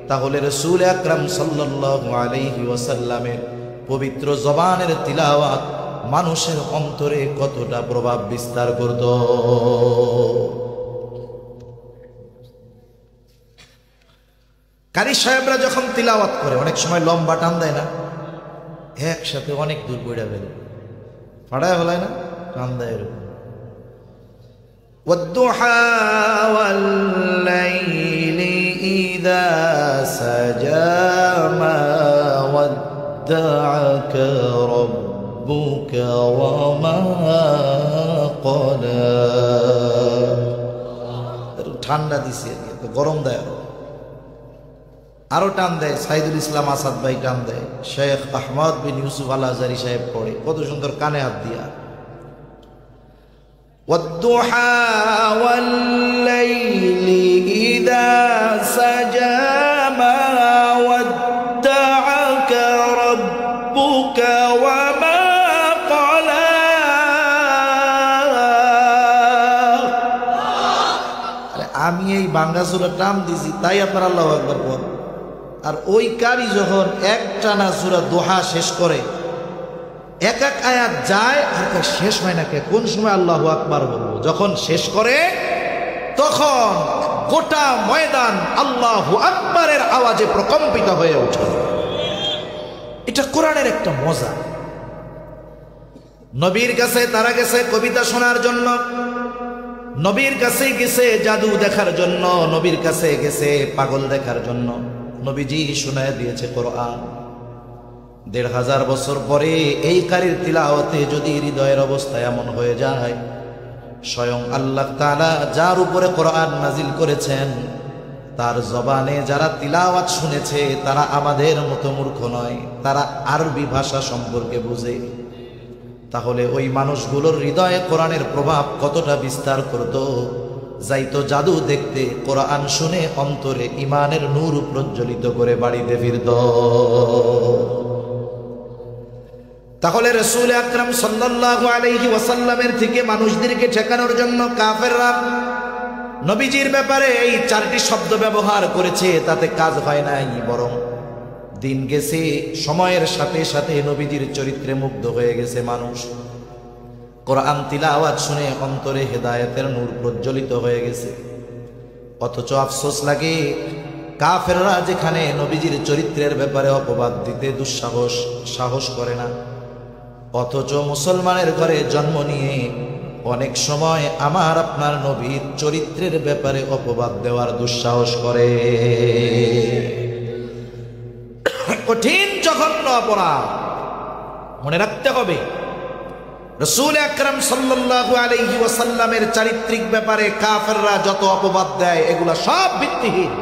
তাহলে রাসূল আকরাম সাল্লাল্লাহু আলাইহি ওয়াসাল্লামের পবিত্র জবানের তিলাওয়াত মানুষের অন্তরে কতটা প্রভাব বিস্তার করত। কারি সাহেবরা যখন তিলাওয়াত করে অনেক সময় লম্বা টান দেয় না, একসাথে অনেক দূর বইড়া ফেলে, ফাড়ায় ফেলায় না, টান দেয় এরকম। والضحى والليل إذا سجى ما ودعك ربك وما قلى। ঠান্ডা দিছে, গরম দেয়, আরো টান দেয়। সাইদুল ইসলাম আসাদ ভাই টান দেয়, শেখ আহমদ বিন ইউসুফ আল আজহারি সাহেব পড়ে, কত সুন্দর কানে হাত দিয়া। والضحى والليل إذا سجى ما ودعك ربك وما قلى। আমি এই বাংলা সূরা টান দিছি তাই আপনার আল্লাহু আকবার বল। আর ওই কারি যখন এক টানা সূরা দোহা শেষ করে, এক এক আয়াত যায় আর শেষ হয় না, কোন সময় আল্লাহু আকবার বলবো? যখন শেষ করে তখন গোটা ময়দান আল্লাহু আকবারের আওয়াজে প্রকম্পিত হয়ে ওঠে। এটা কোরআনের একটা মজা। নবীর কাছে তারা গেছে কবিতা শোনার জন্য, নবীর কাছে গেছে জাদু দেখার জন্য, নবীর কাছে গেছে পাগল দেখার জন্য। নবীজি শোনায় দিয়েছে কোরআন। 1500 বছর পরে এই কারির তিলাওয়াতে যদি হৃদয়ের অবস্থা এমন হয়ে যায়, স্বয়ং আল্লাহ তাআলা যার উপরে কোরআন নাজিল করেছেন তার জবানে যারা তিলাওয়াত শুনেছে তারা আমাদের মতো মূর্খ নয়, তারা আরবি ভাষা সম্পর্কে বুঝে। তাহলে ওই মানুষগুলোর হৃদয়ে কোরআনের প্রভাব কতটা বিস্তার করত, যাইতো জাদু দেখতে, কোরআন শুনে অন্তরে ইমানের নূর প্রজ্বলিত করে বাড়িতে ফিরত। তাহলে রাসূল আকরাম সাল্লাল্লাহু আলাইহি ওয়াসাল্লামের থেকে মানুষদেরকে ঠেকানোর জন্য কাফেররা নবীজির ব্যাপারে এই 4টি শব্দ ব্যবহার করেছে, তাতে কাজ হয় নাই, বরং দিন গেছে, সময়ের সাথে সাথে নবীজির চরিত্রে মুগ্ধ হয়ে গেছে মানুষ। কোরআন তিলাওয়াত শুনে অন্তরে হেদায়েতের নূর প্রজ্বলিত হয়ে গেছে। অথচ আফসোস লাগে, কাফেররা যেখানে নবীজির চরিত্রের ব্যাপারে অপবাদ দিতে সাহস করে না, অথচ মুসলমানের ঘরে জন্ম নিয়ে অনেক সময় আমার আপনার নবীর চরিত্রের ব্যাপারে অপবাদ দেওয়ার দুঃসাহস করে। কঠিন জঘন্য অপরাধ। মনে রাখতে হবে রাসূল আকরাম সাল্লাল্লাহু আলাইহি ওয়াসাল্লামের চারিত্রিক ব্যাপারে কাফেররা যত অপবাদ দেয় এগুলা সব ভিত্তিহীন।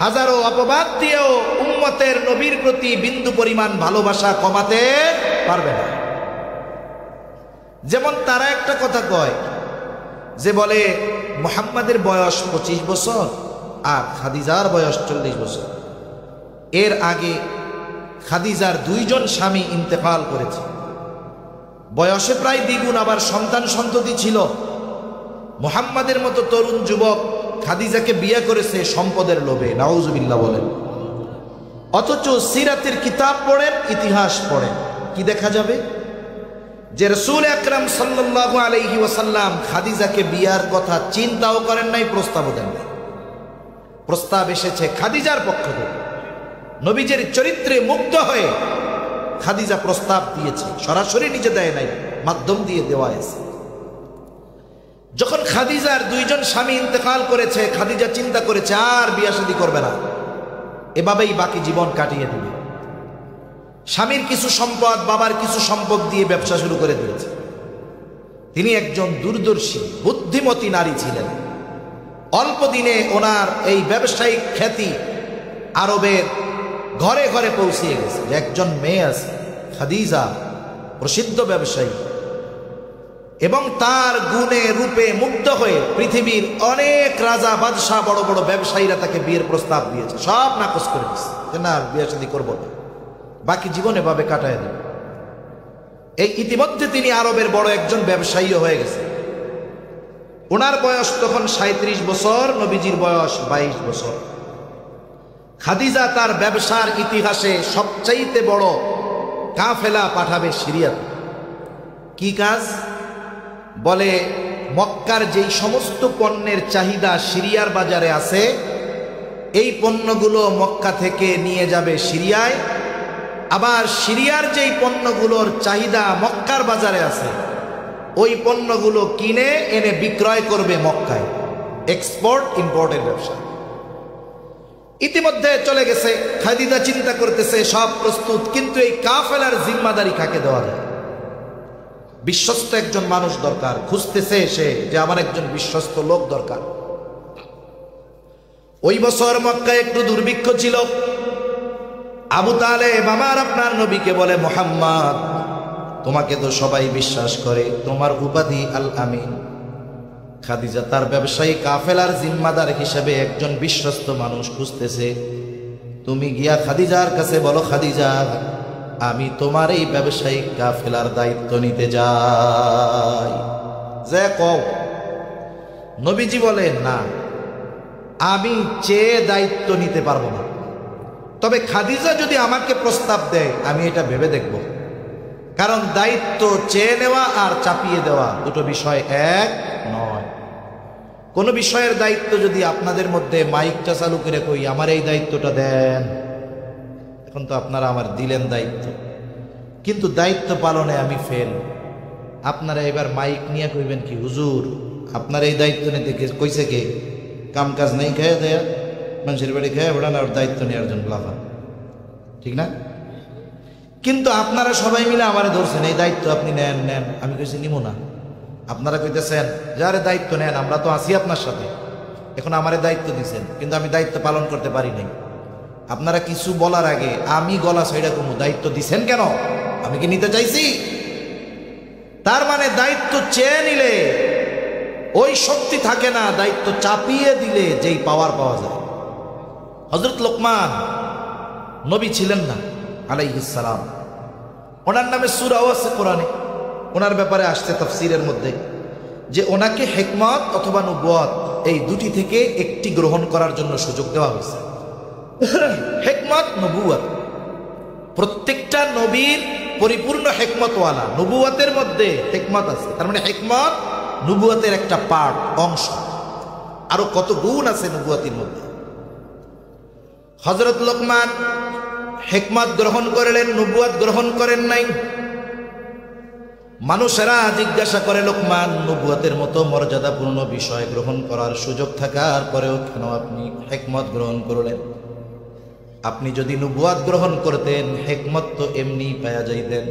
হাজারো অপবাদ দিয়েও উম্মতের নবীর প্রতি বিন্দু পরিমাণ ভালোবাসা কমাতে পারবে না। যেমন তারা একটা কথা কয় যে বলে মুহাম্মাদের বয়স 25 বছর আর খাদিজার বয়স 40 বছর। এর আগে খাদিজার 2 জন স্বামী ইন্তেকাল করেছে, বয়সে প্রায় দ্বিগুণ, আবার সন্তান সন্ততি ছিল। মুহাম্মাদের মতো তরুণ যুবক খাদিজাকে বিয়ে করেছে সম্পদের লোভে, নাউজুবিল্লাহ বলেন। অথচ সিরাতের কিতাব পড়েন, ইতিহাস পড়েন, কি দেখা যাবে যে রাসূল আকরাম সাল্লাল্লাহু আলাইহি ওয়াসাল্লাম খাদিজাকে বিয়ার কথা চিন্তাও করেন নাই, প্রস্তাবও দেন নাই। প্রস্তাব এসেছে খাদিজার পক্ষ থেকে। নবীজের চরিত্রে মুগ্ধ হয়ে খাদিজা প্রস্তাব দিয়েছে, সরাসরি নিজে দেয় নাই, মাধ্যম দিয়ে দেওয়া হয়েছে। যখন খাদিজার 2 জন স্বামী ইন্তেকাল করেছে, খাদিজা চিন্তা করেছে আর বিয়ে শাদী করবে না, এভাবেই বাকি জীবন কাটিয়ে দেবে। স্বামীর কিছু সম্পদ, বাবার কিছু সম্পদ দিয়ে ব্যবসা শুরু করে দিয়েছে। তিনি একজন দূরদর্শী বুদ্ধিমতী নারী ছিলেন। অল্প দিনে ওনার এই ব্যবসায়িক খ্যাতি আরবের ঘরে ঘরে পৌঁছিয়ে গেছে যে একজন মেয়ে আছে খাদিজা, প্রসিদ্ধ ব্যবসায়ী, এবং তার গুণে রূপে মুগ্ধ হয়ে পৃথিবীর অনেক রাজা বাদশাহ বড় বড় ব্যবসায়ীরা তাকে বিয়ের প্রস্তাব দিয়েছে, সব নাকচ করে দিয়েছে যে না বিয়ে শাদী করবো না, বাকি জীবন এভাবে কাটায় দেবে। এই ইতিমধ্যে তিনি আরবের বড় একজন ব্যবসায়ী হয়ে গেছে। ওনার বয়স তখন 37 বছর, নবীজির বয়স 22 বছর। খাদিজা তার ব্যবসার ইতিহাসে সবচাইতে বড় কাফেলা পাঠাবে সিরিয়াতে। কি কাজ? বলে মক্কার যেই সমস্ত পণ্যের চাহিদা সিরিয়ার বাজারে আছে, এই পণ্যগুলো মক্কা থেকে নিয়ে যাবে সিরিয়ায়, আবার সিরিয়ার যেই পণ্যগুলোর চাহিদা মক্কার বাজারে আছে ওই পণ্যগুলো কিনে এনে বিক্রয় করবে মক্কায়। এক্সপোর্ট ইম্পোর্টের ব্যবসা ইতিমধ্যে চলে গেছে। খাদিজা চিন্তা করতেছে সব প্রস্তুত, কিন্তু এই কাফেলার জিম্মাদারি কাকে দেওয়া যায়? বিশ্বস্ত একজন মানুষ দরকার। খুঁজতেছে সে যে আমার একজন বিশ্বস্ত লোক দরকার। ওই বছর মক্কায় একটু দুর্ভিক্ষ ছিল। আবু তালেব আমার আপনার নবীকে বলে, মুহাম্মদ তোমাকে তো সবাই বিশ্বাস করে, তোমার উপাধি আল আমিন। খাদিজা তার ব্যবসায়ী কাফেলার জিম্মাদার হিসেবে একজন বিশ্বস্ত মানুষ খুঁজতেছে। তুমি গিয়া খাদিজার কাছে বলো, খাদিজা আমি তোমার এই ব্যবসায়িক কাফেলার দায়িত্ব নিতে যাই। যে কও। নবীজি বলে না, আমি চেয়ে দায়িত্ব নিতে পারবো না, তবে খাদিজা যদি আমাকে প্রস্তাব দেয় আমি এটা ভেবে দেখব। কারণ দায়িত্ব চেয়ে নেওয়া আর চাপিয়ে দেওয়া দুটো বিষয় এক নয়। কোন বিষয়ের দায়িত্ব যদি আপনাদের মধ্যে মাইকটা চালু করে কই আমার এই দায়িত্বটা দেন, এখন তো আপনারা আমার দিলেন দায়িত্ব, কিন্তু দায়িত্ব পালনে আমি ফেল। আপনারা এবার মাইক নিয়ে কইবেন কি, হুজুর আপনার এই দায়িত্ব নিতে কইছে কে? কাম কাজ নেই, খেয়ে দেয়া মানুষের বাড়ি খেয়ে ওড়ান আর দায়িত্ব নেওয়ার জন্য লাফা, ঠিক না? কিন্তু আপনারা সবাই মিলে আমারে ধরছেন এই দায়িত্ব আপনি নেন নেন। আমি কইছি নিব না। আপনারা কইতেছেন যারে দায়িত্ব নেন, আমরা তো আছি আপনার সাথে, এখন আমারে দায়িত্ব দিচ্ছেন কিন্তু আমি দায়িত্ব পালন করতে পারি নাই। আপনারা কিছু বলার আগে আমি গলা ছাইড়া কমু, দায়িত্ব দিছেন কেন? আমি কি নিতে চাইছি? তার মানে দায়িত্ব চেয়ে নিলে ওই শক্তি থাকে না, দায়িত্ব চাপিয়ে দিলে যেই পাওয়ার পাওয়া যায়। হযরত লোকমান নবী ছিলেন না আলাইহিস সালাম, ওনার নামে সূরাও আছে কোরআনে। ওনার ব্যাপারে আসছে তাফসীরের মধ্যে যে ওনাকে হিকমত অথবা নবুয়ত এই দুটি থেকে একটি গ্রহণ করার জন্য সুযোগ দেওয়া হয়েছে। হিকমত, নবুয়ত, প্রত্যেকটা নবীর পরিপূর্ণ হিকমতওয়ালা। নবুয়তের মধ্যে হিকমত আছে, তার মানে হিকমত নবুয়তের একটা পার্ট, অংশ। আরো কত গুণ আছে নবুয়তের মধ্যে। হযরত লোকমান হিকমত গ্রহণ করলেন, নবুয়ত গ্রহণ করেন নাই। মানুষেরা জিজ্ঞাসা করে, লোকমান নবুয়তের মতো মর্যাদাপূর্ণ বিষয় গ্রহণ করার সুযোগ থাকার পরেও কেন আপনি হিকমত গ্রহণ করলেন? আপনি যদি নবুয়াত গ্রহণ করতেন হিকমত তো এমনি পাওয়া যাইতেন।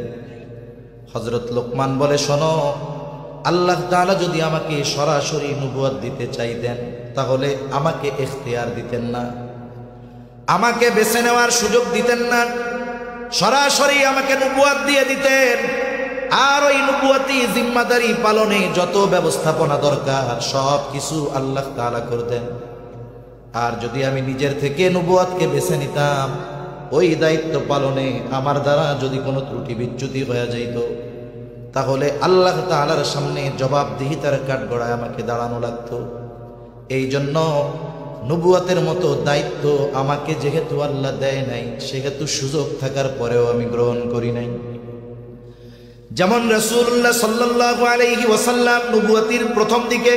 হযরত লোকমান বলে, শোনো, আল্লাহ তাআলা যদি আমাকে সরাসরি নবুয়াত দিতে চাইতেন তাহলে আমাকে ইখতিয়ার দিতেন না, আমাকে বেছে নেওয়ার সুযোগ দিতেন না, সরাসরি আমাকে নবুয়াত দিয়ে দিতেন। আর ওই নবুয়াতি জিম্মাদারি পালনে যত ব্যবস্থাপনা দরকার সব কিছু আল্লাহ তাআলা করতেন। আর যদি আমি নিজের থেকে নবুয়াতকে বেছে নিতাম, ওই দায়িত্ব পালনে আমার দ্বারা যদি কোনো ত্রুটি বিচ্যুতি হয়ে যাইত তাহলে আল্লাহ তাআলার সামনে জবাবদিহিতার কাঠগড়ায় আমাকে দাঁড়ানো লাগতো। এই জন্য নবুয়াতের মতো দায়িত্ব আমাকে যেহেতু আল্লাহ দেয় নাই, সেহেতু সুযোগ থাকার পরেও আমি গ্রহণ করি নাই। যেমন রাসূলুল্লাহ সাল্লাল্লাহু আলাইহি ওয়াসাল্লাম নবুয়াতির প্রথম দিকে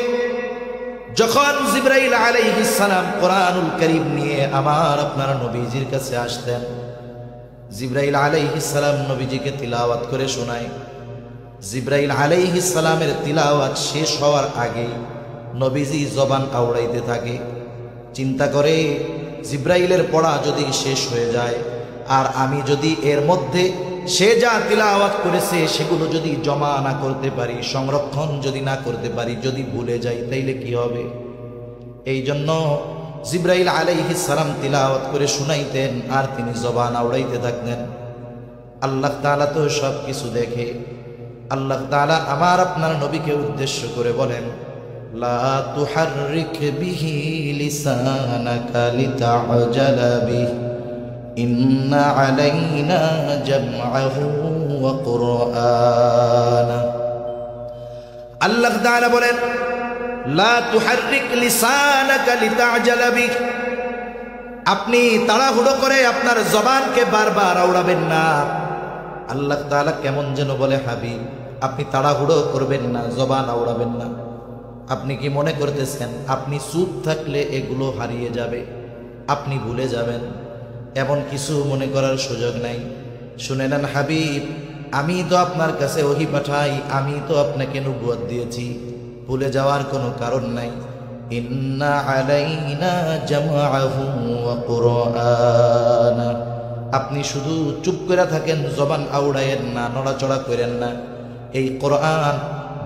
যখন জিবরাইল আলাইহিস সালাম কোরআনুল কারীম নিয়ে আমার আপনার নবীজির কাছে আসতেন, জিবরাইল আলাইহিস সালাম নবীজিকে তিলাওয়াত করে শোনায়। জিবরাইল আলাইহিস সালামের তিলাওয়াত শেষ হওয়ার আগে নবীজি জবান আওড়াইতে থাকে। চিন্তা করে, জিবরাইলের পড়া যদি শেষ হয়ে যায় আর আমি যদি এর মধ্যে সে যা তিলাওয়াত করেছে সেগুলো যদি জমা না করতে পারি, সংরক্ষণ যদি না করতে পারি, যদি ভুলে যাই, তাইলে কি হবে? এই জন্য জিবরাইল আলাইহিস সালাম তিলাওয়াত করে শুনাইতেন আর তিনি জবান আওড়াইতে থাকতেন। আল্লাহ তাআলা তো সব কিছু দেখে। আল্লাহ তাআলা আমার আপনার নবীকে উদ্দেশ্য করে বলেন, লা তুহাররিক বিহি লিসানাকা লিতা'জালা বিহি ইন্না আলাইনা জামআহু ওয়া কুরআনা। আল্লাহ তাআলা বলেন, লা তুহাররিক লিসানাকা লিতা'জালা বিহি, আপনি তাড়াহুড়ো করে আপনার জবানকে বারবার আওড়াবেন না। আল্লাহ তাআলা কেমন যেন বলে, হাবিব আপনি তাড়াহুড়ো করবেন না, জবান আওড়াবেন না। আপনি কি মনে করতেছেন আপনি চুপ থাকলে এগুলো হারিয়ে যাবে, আপনি ভুলে যাবেন? এমন কিছু মনে করার সুযোগ নাই। শুনে নেন হাবিব, আমি তো আপনার কাছে ওহী পাঠাই, আমি তো আপনাকে নবুয়ত দিয়েছি, ভুলে যাওয়ার কোনো কারণ নাই। ইন্না আলাইনা জামআহু ওয়া কুরআনা, আপনি শুধু চুপ করে থাকেন, জবান আউড়ায়েন না, নড়াচড়া করেন না। এই কোরআন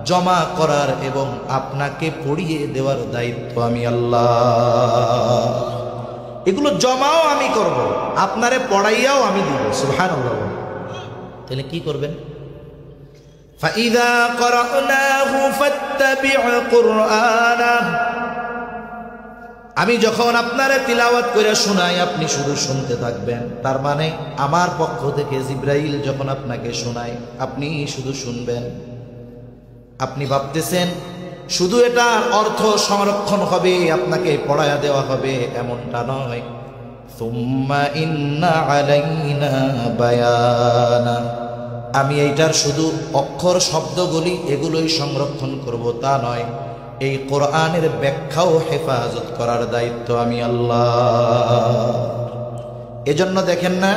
জমা করার এবং আপনাকে পড়িয়ে দেওয়ার দায়িত্ব আমি আল্লাহ। এগুলো জমাও আমি করব, আপনারে পড়াইয়াও আমি দিব। সুবহানাল্লাহ। তাহলে কি করবেন? ফাইযা ক্বরানাহু ফাত্তাবি' কুরআনা, আমি যখন আপনারে তিলাওয়াত করে শোনাই আপনি শুধু শুনতে থাকবেন। তার মানে আমার পক্ষ থেকে জিবরাইল যখন আপনাকে শোনায় আপনি শুধু শুনবেন। আপনি ভাবতেছেন শুধু এটার অর্থ সংরক্ষণ হবে, আপনাকে পড়ায়া দেওয়া হবে, এমনটা নয়। সুম্মা ইন্না আলাইনা বায়ানা, আমি এইটার শুধু অক্ষর শব্দগুলি এগুলোই সংরক্ষণ করব তা নয়, এই কোরআনের ব্যাখ্যাও হেফাজত করার দায়িত্ব আমি আল্লাহ। এজন্য দেখেন না,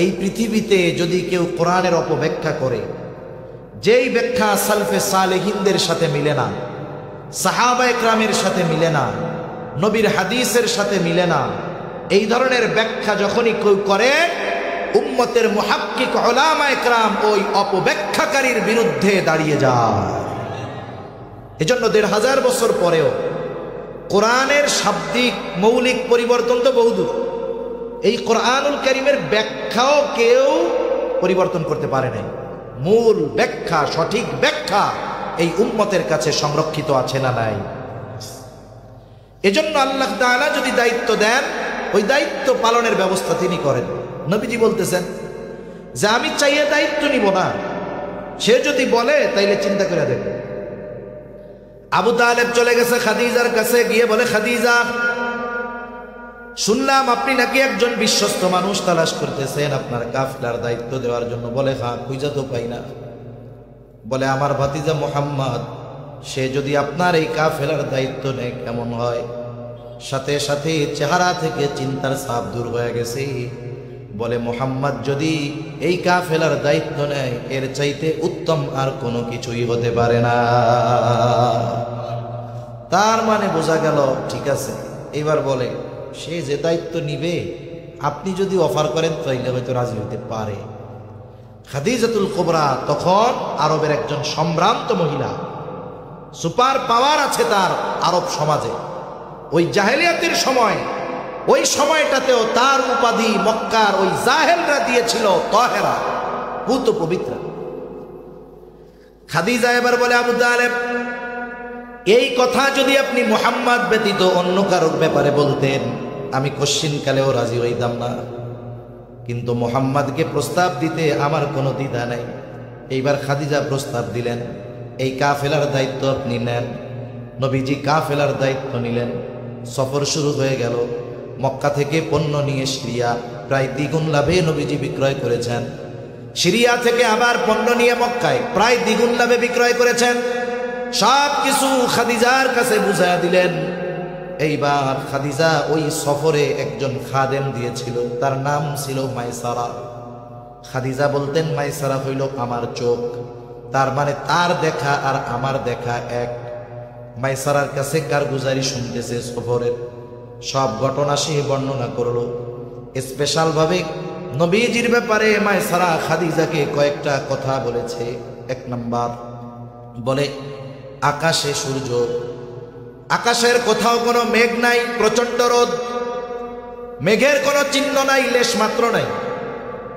এই পৃথিবীতে যদি কেউ কোরআনের অপব্যাখ্যা করে, যেই ব্যাখ্যা সালফে সালেহিনদের সাথে মিলে না, সাহাবা একরামের সাথে মিলে না, নবীর হাদিসের সাথে মিলে না, এই ধরনের ব্যাখ্যা যখনই কেউ করে, উম্মতের মুহাক্কিক উলামা একরাম ওই অপব্যাখ্যাকারীর বিরুদ্ধে দাঁড়িয়ে যায়। এজন্য ১৫০০ বছর পরেও কোরআনের শাব্দিক মৌলিক পরিবর্তন তো বহুদূর, এই কোরআনুল কারীমের ব্যাখ্যাও কেউ পরিবর্তন করতে পারে নাই। মূল ব্যাখ্যা, সঠিক ব্যাখ্যা এই উম্মতের কাছে সংরক্ষিত আছে না নাই? এজন্য আল্লাহ তাআলা যদি দায়িত্ব দেন, ওই দায়িত্ব পালনের ব্যবস্থা তিনি করেন। নবীজি বলতেছেন যে আমি চাইয়ে দায়িত্ব নিব না, সে যদি বলে তাইলে চিন্তা করে দেখবে। আবু তালেব চলে গেছে খাদিজার কাছে, গিয়ে বলে, খাদিজা শুনলাম আপনি নাকি একজন বিশ্বস্ত মানুষ তালাশ করতেছেন আপনার কাফেলার দায়িত্ব দেওয়ার জন্য। বলে, হ্যাঁ, খুঁজা তো পাই না। বলে, আমার ভাতিজা মুহাম্মদ, সে যদি আপনার এই কাফেলার দায়িত্ব নেয় কেমন হয়? সাথে সাথে চেহারা থেকে চিন্তার ছাপ দূর হয়ে গেছে। বলে, মুহাম্মদ যদি এই কাফেলার দায়িত্ব নেয় এর চাইতে উত্তম আর কোনো কিছুই হতে পারে না। তার মানে বোঝা গেল, ঠিক আছে। এবার বলে, সে যে দায়িত্ব নিবে আপনি যদি অফার করেন তাইলে হয়তো রাজি হইতে পারে। খাদিজাতুল কুবরা তখন আরবের একজন সম্ভ্রান্ত মহিলা, সুপার পাওয়ার আছে তার আরব সমাজে। ওই জাহেলিয়াতের সময়, ওই সময়টাতেও তার উপাধি মক্কার ওই জাহেলরা দিয়েছিল তাহেরা, পুত পবিত্রা। খাদিজা এবার বলে, আবু তালেব, এই কথা যদি আপনি মুহাম্মদ ব্যতীত অন্য কারোর ব্যাপারে বলতেন আমি কশ্চিনকালেও রাজি হইতাম না, কিন্তু মুহাম্মদকে প্রস্তাব দিতে আমার কোনো দ্বিধা নাই। এইবার খাদিজা প্রস্তাব দিলেন, এই কাফেলার দায়িত্ব আপনি নেন। নবীজি কাফেলার দায়িত্ব নিলেন। সফর শুরু হয়ে গেল। মক্কা থেকে পণ্য নিয়ে সিরিয়া প্রায় দ্বিগুণ লাভে নবীজি বিক্রয় করেছেন। সিরিয়া থেকে আবার পণ্য নিয়ে মক্কায় প্রায় দ্বিগুণ লাভে বিক্রয় করেছেন। সব কিছু খাদিজার কাছে বুঝাইয়া দিলেন। এইবার খাদিজা ওই সফরে একজন খাদেম দিয়েছিল, তার নাম ছিল মাইসারা। খাদিজা বলতেন, মাইসারা হইল আমার চোখ, তার মানে তার দেখা আর আমার দেখা এক। মাইসারার কাছে কারগুজারি শুনতেছে, সফরের সব ঘটনা সে বর্ণনা করলো। স্পেশাল ভাবে নবীজির ব্যাপারে মাইসারা খাদিজাকে কয়েকটা কথা বলেছে। এক নাম্বার বলে, আকাশে সূর্য, আকাশের কোথাও কোনো মেঘ নাই, প্রচন্ড রোদ, মেঘের কোনো চিহ্ন নাই, লেশ মাত্র নাই।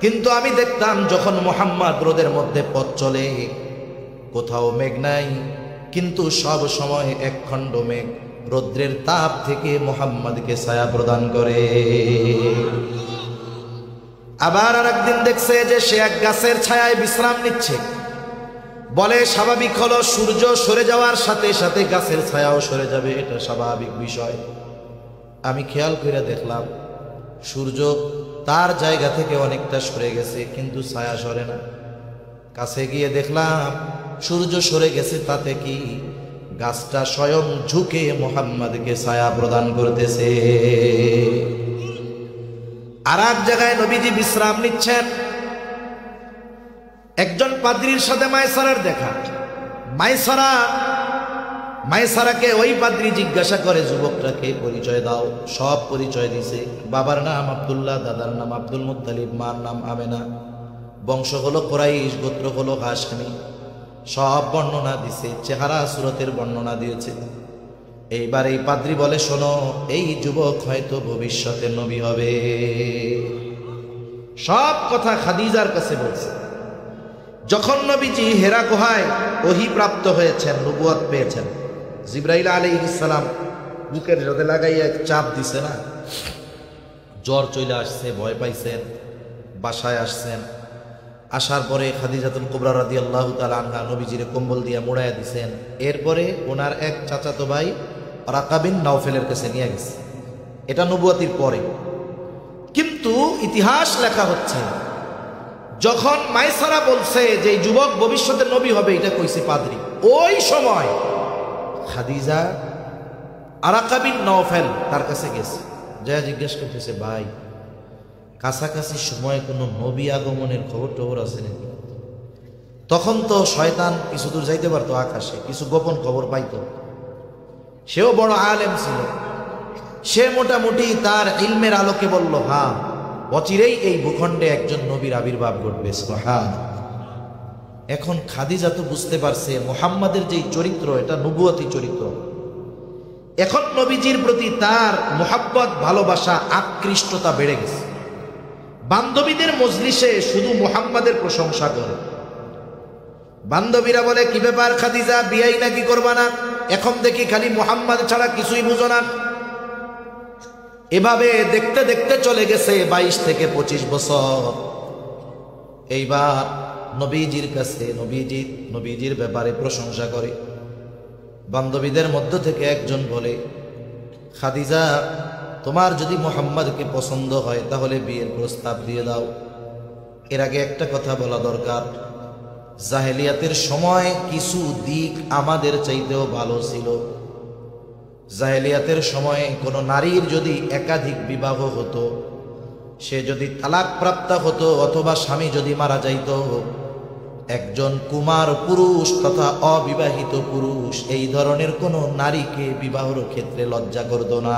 কিন্তু আমি দেখতাম যখন মুহাম্মদ রোদের মধ্যে পথ চলে, কোথাও মেঘ নাই, কিন্তু সব সময় এক খণ্ড মেঘ রৌদ্রের তাপ থেকে মুহাম্মদকে ছায়া প্রদান করে। আবার আরেকদিন দেখছে যে সে এক গাছের ছায়ায় বিশ্রাম নিচ্ছে। বলে, স্বাভাবিক হলো সূর্য সরে যাওয়ার সাথে সাথে গাছের ছায়াও সরে যাবে, এটা স্বাভাবিক বিষয়। আমি খেয়াল করে দেখলাম সূর্য তার জায়গা থেকে অনেকটা সরে গেছে, কিন্তু ছায়া সরে না। কাছে গিয়ে দেখলাম সূর্য সরে গেছে, তাতে কি গাছটা স্বয়ং ঝুঁকে মুহাম্মদকে ছায়া প্রদান করতেছে। আর এক জায়গায় নবীজি বিশ্রাম নিচ্ছেন, একজন পাদ্রীর সাথে মাইসারার দেখা। মাইসারাকে ওই পাদ্রী জিজ্ঞাসা করে, যুবকটাকে পরিচয় দাও। সব পরিচয় দিছে। বাবার নাম আব্দুল্লাহ, দাদার নাম আব্দুল মুত্তালিব, মার নাম আমেনা, বংশ হলো কুরাইশ, গোত্র হলো হাশমি। সব বর্ণনা দিছে, চেহারা সুরতের বর্ণনা দিয়েছে। এইবার এই পাদ্রী বলে, শোনো, এই যুবক হয়তো ভবিষ্যতে নবী হবে। সব কথা খাদিজার কাছে বলছে। যখন নবীজি হেরা গুহায় ওহী প্রাপ্ত হয়েছেন, নবুয়ত পেয়েছেন, জিবরাইল আলাইহিস সালাম বুকের রোদে লাগাইয়া চাপ দিছে না, জ্বর চলে আসছে, ভয় পাইছেন, বাসায় আসছেন। আসার পরে খাদিজাতুল কুবরা রাদিয়াল্লাহু তাআলা আনহা নবীজিরে কম্বল দিয়ে মুড়াইয়া দিছেন। এরপরে ওনার এক চাচাতো ভাই ওরাকা বিন নাওফেলের কাছে নিয়ে গেছে। এটা নবুয়তির পরে। কিন্তু ইতিহাস লেখা হচ্ছে, যখন মাইসারা বলছে যে যুবক ভবিষ্যতে নবী হবে, এটা কইছে পাদ্রী, ওই সময় খাদিজা ওরাকা বিন নাওফেল তার কাছে গেছে, যা জিজ্ঞেস করতেছে, ভাই কাছাকাছি সময়ে কোনো নবী আগমনের খবর টবর আছে নাকি? তখন তো শয়তান কিছু দূর যাইতে পারতো, আকাশে কিছু গোপন খবর পাইতো। সেও বড় আলেম ছিল, সে মোটামুটি তার ইলমের আলোকে বলল, হ্যাঁ, অচিরেই এই ভূখণ্ডে একজন নবীর আবির্ভাব ঘটবে। সুবহান। এখন খাদিজা তো বুঝতে পারছে মুহাম্মাদের যেই চরিত্র, এটা নবুয়তি চরিত্র। এখন নবীজির প্রতি তার মুহাব্বত, ভালোবাসা, আকৃষ্টতা বেড়ে গেছে। বান্ধবীদের মজলিসে শুধু মুহাম্মাদের প্রশংসা করে। বান্ধবীরা বলে, কি ব্যাপার খাদিজা, বিয়াই নাকি করবা না? এখন দেখি খালি মুহাম্মাদ ছাড়া কিছুই বুঝো না। এভাবে দেখতে দেখতে চলে গেছে 22 থেকে 25 বছর। এইবার নবীজির কাছে নবীজির ব্যাপারে প্রশংসা করে। বান্ধবীদের মধ্য থেকে একজন বলে, খাদিজা, তোমার যদি মুহাম্মাদকে পছন্দ হয় তাহলে বিয়ের প্রস্তাব দিয়ে দাও। এর আগে একটা কথা বলা দরকার, জাহেলিয়াতের সময় কিছু দিক আমাদের চাইতেও ভালো ছিল। জাহেলিয়াতের সময়ে কোনো নারীর যদি একাধিক বিবাহ হতো, সে যদি তালাক প্রাপ্ত হতো অথবা স্বামী যদি মারা যাইত, একজন কুমার পুরুষ তথা অবিবাহিত পুরুষ এই ধরনের কোনো নারীকে বিবাহের ক্ষেত্রে লজ্জা করত না।